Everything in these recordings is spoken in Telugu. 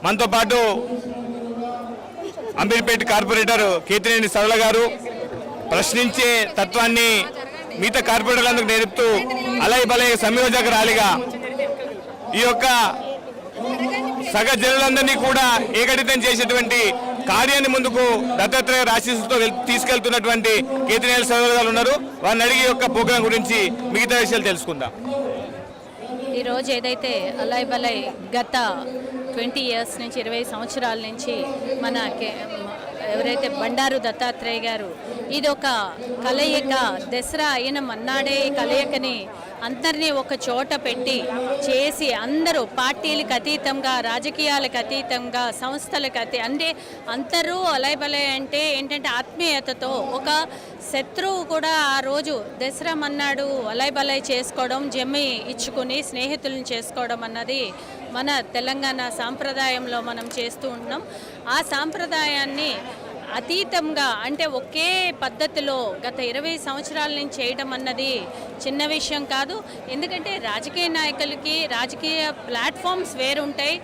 మనతో పాటు అమీర్పేట కార్పొరేటర్ కేతినేని సరళ గారు ప్రశ్నించే తత్వాన్ని మిగతా కార్పొరేటర్లందుకు నేర్పుతూ అలై బలై సంయోజక ర్యాలీగా ఈ యొక్క సగ జనులందరినీ కూడా ఏకటితం చేసేటువంటి కార్యాన్ని ముందుకు దత్తాత్రేయ ఆశీస్సులతో తీసుకెళ్తున్నటువంటి కేతినేని సరళ గారు ఉన్నారు. వారిని అడిగి యొక్క ప్రోగ్రాం గురించి మిగతా విషయాలు తెలుసుకుందాం. ఈరోజు ఏదైతే అలై బలై గత 20 ఇయర్స్ నుంచి 20 సంవత్సరాల నుంచి మన ఎవరైతే బండారు దత్తాత్రేయ గారు ఇది ఒక కలయిక దసరా అయిన మన్నాడే ఈ కలయికని అందరినీ ఒక చోట పెట్టి చేసి అందరూ పార్టీలకు అతీతంగా రాజకీయాలకు అతీతంగా సంస్థలకు అంటే అందరూ అలైబలై అంటే ఏంటంటే ఆత్మీయతతో ఒక శత్రువు కూడా ఆ రోజు దసరా మన్నాడు అలైబలై చేసుకోవడం జమ్మి ఇచ్చుకుని స్నేహితులను చేసుకోవడం అన్నది మన తెలంగాణ సాంప్రదాయంలో మనం చేస్తూ ఉన్నాం. ఆ సాంప్రదాయాన్ని అతీతంగా అంటే ఒకే పద్ధతిలో గత 20 సంవత్సరాల నుంచి చేయడం అన్నది చిన్న విషయం కాదు. ఎందుకంటే రాజకీయ నాయకులకి రాజకీయ ప్లాట్ఫామ్స్ వేరుంటాయి.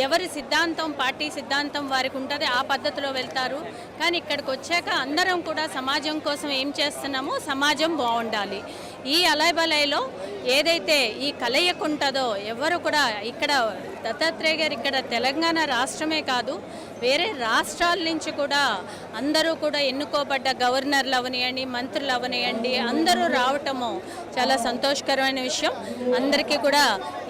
ఎవరి సిద్ధాంతం పార్టీ సిద్ధాంతం వారికి ఉంటుంది, ఆ పద్ధతిలో వెళ్తారు. కానీ ఇక్కడికి వచ్చాక అందరం కూడా సమాజం కోసం ఏం చేస్తున్నామో సమాజం బాగుండాలి. ఈ అలైబలైలో ఏదైతే ఈ కలయిక ఉంటుందో ఎవరు కూడా ఇక్కడ దత్తాత్రేయ గారు ఇక్కడ తెలంగాణ రాష్ట్రమే కాదు వేరే రాష్ట్రాల నుంచి కూడా అందరూ కూడా ఎన్నుకోబడ్డ గవర్నర్లు అవనియండి మంత్రులు అవనియండి అందరూ రావటము చాలా సంతోషకరమైన విషయం. అందరికీ కూడా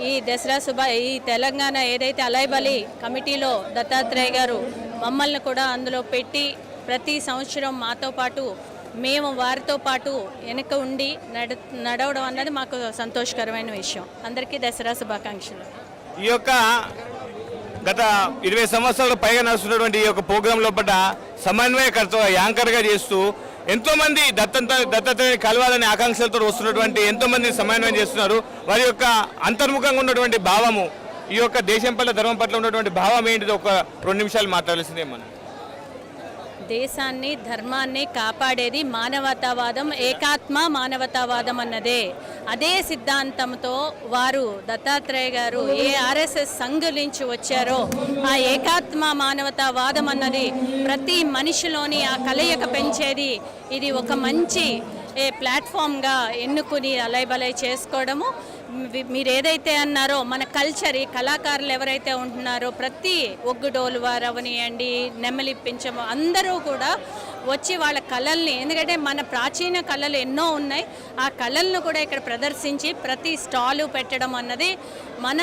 ఈ దసరా ఈ తెలంగాణ ఏదైతే అలైబలి కమిటీలో దత్తాత్రేయ గారు మమ్మల్ని కూడా అందులో పెట్టి ప్రతి సంవత్సరం మాతో పాటు మేము వారితో పాటు వెనక ఉండి నడవడం అన్నది మాకు సంతోషకరమైన విషయం. అందరికీ దసరా శుభాకాంక్షలు. ఈ యొక్క గత 20 సంవత్సరాలు పైగా నడుస్తున్నటువంటి ఈ యొక్క ప్రోగ్రాం లోపల సమన్వయకర్త యాంకర్గా చేస్తూ ఎంతోమంది దత్తాత్రేయ కలవాలని ఆకాంక్షలతో వస్తున్నటువంటి ఎంతోమంది సమన్వయం చేస్తున్నారు. వారి యొక్క అంతర్ముఖంగా ఉన్నటువంటి భావము ఈ యొక్క దేశం పట్ల ధర్మం పట్ల ఉన్నటువంటి భావం ఏంటిదో ఒక 2 నిమిషాలు మాట్లాడాల్సిందే. మనం దేశాన్ని ధర్మాన్ని కాపాడేది మానవతావాదం, ఏకాత్మ మానవతావాదం అన్నదే. అదే సిద్ధాంతంతో వారు దత్తాత్రేయ గారు ఏ ఆర్ఎస్ఎస్ సంఘ్ నుంచి వచ్చారో ఆ ఏకాత్మ మానవతావాదం అన్నది ప్రతి మనిషిలోని ఆ కలయిక పెంచేది. ఇది ఒక మంచి ప్లాట్ఫామ్గా ఎన్నుకుని అలైబలై చేసుకోవడము. మీరు ఏదైతే అన్నారో మన కల్చర్ ఈ కళాకారులు ఎవరైతే ఉంటున్నారో ప్రతి ఒగ్గుడోలు వారు అవనియండి నెమ్మలిప్పించము అందరూ కూడా వచ్చి వాళ్ళ కళల్ని ఎందుకంటే మన ప్రాచీన కళలు ఎన్నో ఉన్నాయి ఆ కళలను కూడా ఇక్కడ ప్రదర్శించి ప్రతి స్టాలు పెట్టడం అన్నది మన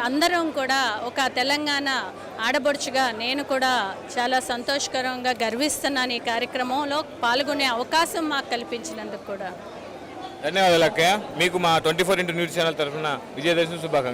అందరం కూడా ఒక తెలంగాణ ఆడబడుచుగా నేను కూడా చాలా సంతోషకరంగా గర్విస్తున్నాను. ఈ కార్యక్రమంలో పాల్గొనే అవకాశం మాకు కల్పించినందుకు కూడా ధన్యవాదాలు అక్కయ్య. మీకు మా 24x న్యూస్ ఛానల్ తరఫున విజయదశమి శుభాకాంక్షలు.